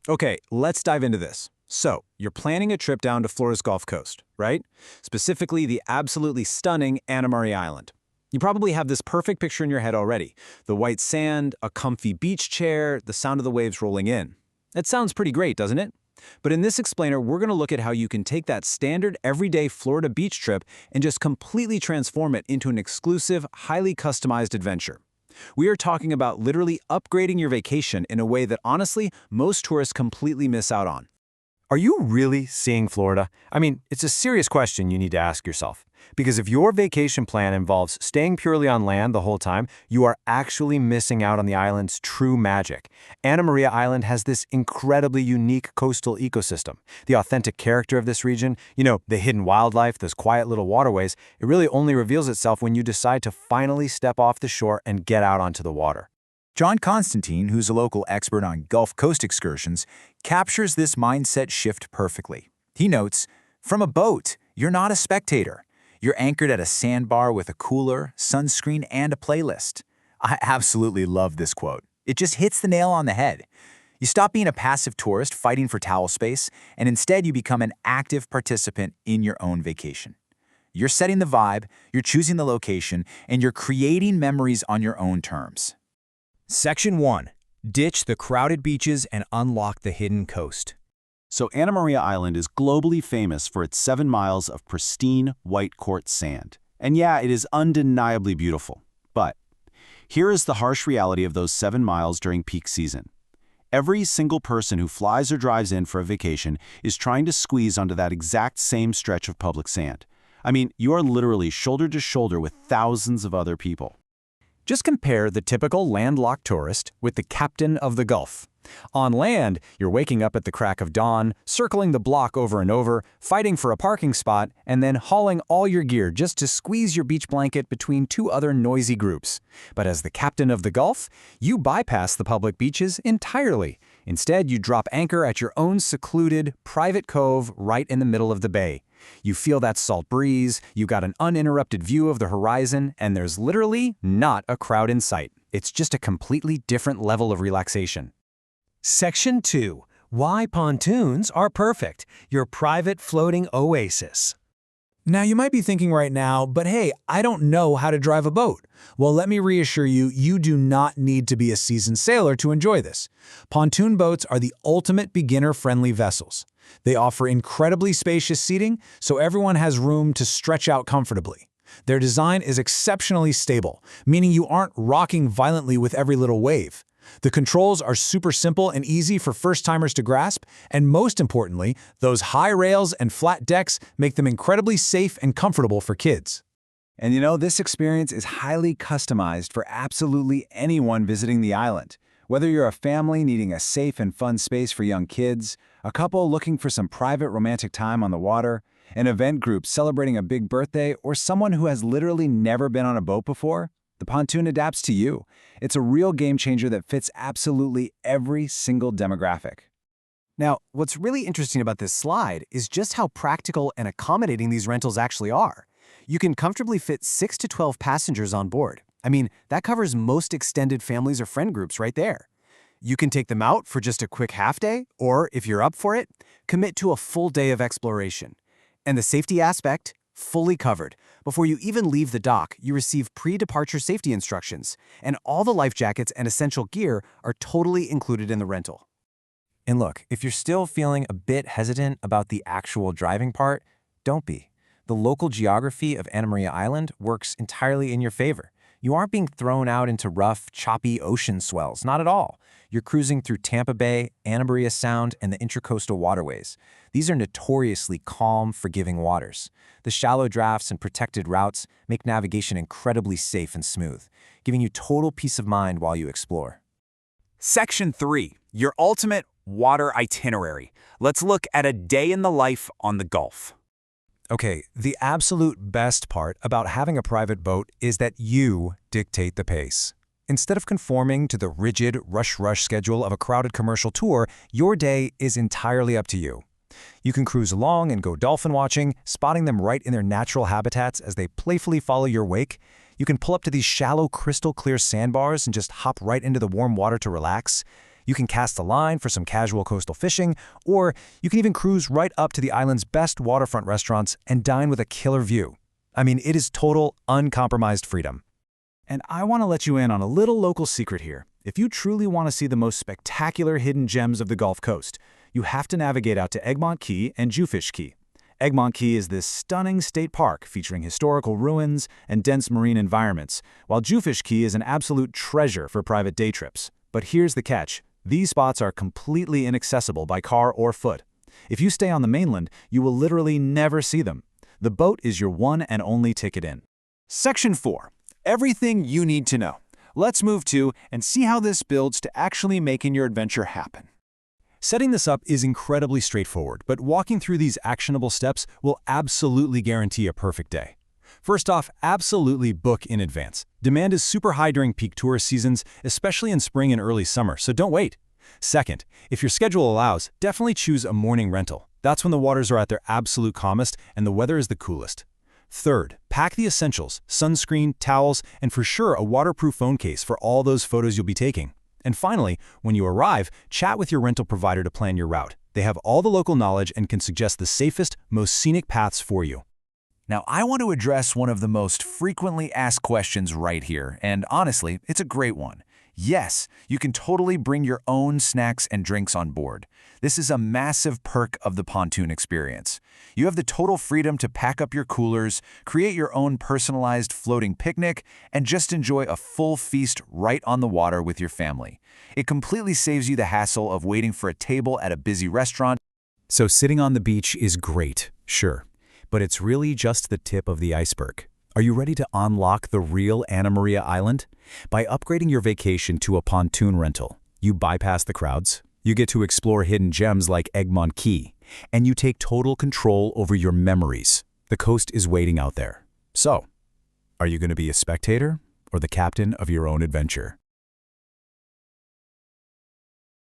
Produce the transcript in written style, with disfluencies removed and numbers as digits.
Okay, let's dive into this. So, you're planning a trip down to Florida's Gulf Coast, right? Specifically, the absolutely stunning Anna Maria Island. You probably have this perfect picture in your head already. The white sand, a comfy beach chair, the sound of the waves rolling in. It sounds pretty great, doesn't it? But in this explainer, we're going to look at how you can take that standard everyday Florida beach trip and just completely transform it into an exclusive, highly customized adventure. We are talking about literally upgrading your vacation in a way that honestly, most tourists completely miss out on. Are you really seeing Florida? I mean, it's a serious question you need to ask yourself. Because if your vacation plan involves staying purely on land the whole time, you are actually missing out on the island's true magic. Anna Maria Island has this incredibly unique coastal ecosystem. The authentic character of this region, the hidden wildlife, those quiet little waterways, it really only reveals itself when you decide to finally step off the shore and get out onto the water. John Constantine, who's a local expert on Gulf Coast excursions, captures this mindset shift perfectly. He notes, "From a boat, you're not a spectator. You're anchored at a sandbar with a cooler, sunscreen, and a playlist." I absolutely love this quote. It just hits the nail on the head. You stop being a passive tourist fighting for towel space, and instead you become an active participant in your own vacation. You're setting the vibe, you're choosing the location, and you're creating memories on your own terms. Section 1. Ditch the crowded beaches and unlock the hidden coast. So Anna Maria Island is globally famous for its 7 miles of pristine white quartz sand. And yeah, it is undeniably beautiful. But here is the harsh reality of those 7 miles during peak season. Every single person who flies or drives in for a vacation is trying to squeeze onto that exact same stretch of public sand. I mean, you are literally shoulder to shoulder with thousands of other people. Just compare the typical landlocked tourist with the captain of the Gulf. On land, you're waking up at the crack of dawn, circling the block over and over, fighting for a parking spot, and then hauling all your gear just to squeeze your beach blanket between two other noisy groups. But as the captain of the Gulf, you bypass the public beaches entirely. Instead, you drop anchor at your own secluded, private cove right in the middle of the bay. You feel that salt breeze, you got an uninterrupted view of the horizon, and there's literally not a crowd in sight. It's just a completely different level of relaxation. Section 2. Why pontoons are perfect. Your private floating oasis. Now, you might be thinking right now, but hey, I don't know how to drive a boat. Well, let me reassure you, you do not need to be a seasoned sailor to enjoy this. Pontoon boats are the ultimate beginner-friendly vessels. They offer incredibly spacious seating, so everyone has room to stretch out comfortably. Their design is exceptionally stable, meaning you aren't rocking violently with every little wave. The controls are super simple and easy for first-timers to grasp, and most importantly, those high rails and flat decks make them incredibly safe and comfortable for kids. And this experience is highly customized for absolutely anyone visiting the island. Whether you're a family needing a safe and fun space for young kids, a couple looking for some private romantic time on the water, an event group celebrating a big birthday, or someone who has literally never been on a boat before, the pontoon adapts to you. It's a real game changer that fits absolutely every single demographic. Now, what's really interesting about this slide is just how practical and accommodating these rentals actually are. You can comfortably fit 6 to 12 passengers on board. I mean, that covers most extended families or friend groups right there. You can take them out for just a quick half day, or if you're up for it, commit to a full day of exploration. And the safety aspect, fully covered. Before you even leave the dock, you receive pre-departure safety instructions, and all the life jackets and essential gear are totally included in the rental. And look, if you're still feeling a bit hesitant about the actual driving part, don't be. The local geography of Anna Maria Island works entirely in your favor. You aren't being thrown out into rough, choppy ocean swells, not at all. You're cruising through Tampa Bay, Anna Maria Sound, and the intracoastal waterways. These are notoriously calm, forgiving waters. The shallow drafts and protected routes make navigation incredibly safe and smooth, giving you total peace of mind while you explore. Section 3. Your ultimate water itinerary. Let's look at a day in the life on the Gulf. Okay, the absolute best part about having a private boat is that you dictate the pace. Instead of conforming to the rigid rush schedule of a crowded commercial tour, your day is entirely up to you. You can cruise along and go dolphin watching, spotting them right in their natural habitats as they playfully follow your wake. You can pull up to these shallow, crystal clear sandbars and just hop right into the warm water to relax. You can cast a line for some casual coastal fishing, or you can even cruise right up to the island's best waterfront restaurants and dine with a killer view. I mean, it is total, uncompromised freedom. And I want to let you in on a little local secret here. If you truly want to see the most spectacular hidden gems of the Gulf Coast, you have to navigate out to Egmont Key and Jewfish Key. Egmont Key is this stunning state park featuring historical ruins and dense marine environments, while Jewfish Key is an absolute treasure for private day trips. But here's the catch. These spots are completely inaccessible by car or foot. If you stay on the mainland, you will literally never see them. The boat is your one and only ticket in. Section 4. Everything you need to know. Let's move to and see how this builds to actually making your adventure happen. Setting this up is incredibly straightforward, but walking through these actionable steps will absolutely guarantee a perfect day. First off, absolutely book in advance. Demand is super high during peak tourist seasons, especially in spring and early summer, so don't wait. Second, if your schedule allows, definitely choose a morning rental. That's when the waters are at their absolute calmest and the weather is the coolest. Third, pack the essentials, sunscreen, towels, and for sure a waterproof phone case for all those photos you'll be taking. And finally, when you arrive, chat with your rental provider to plan your route. They have all the local knowledge and can suggest the safest, most scenic paths for you. Now, I want to address one of the most frequently asked questions right here, and honestly, it's a great one. Yes, you can totally bring your own snacks and drinks on board. This is a massive perk of the pontoon experience. You have the total freedom to pack up your coolers, create your own personalized floating picnic, and just enjoy a full feast right on the water with your family. It completely saves you the hassle of waiting for a table at a busy restaurant. So sitting on the beach is great, sure, but it's really just the tip of the iceberg. Are you ready to unlock the real Anna Maria Island? By upgrading your vacation to a pontoon rental, you bypass the crowds, you get to explore hidden gems like Egmont Key, and you take total control over your memories. The coast is waiting out there. So, are you going to be a spectator or the captain of your own adventure?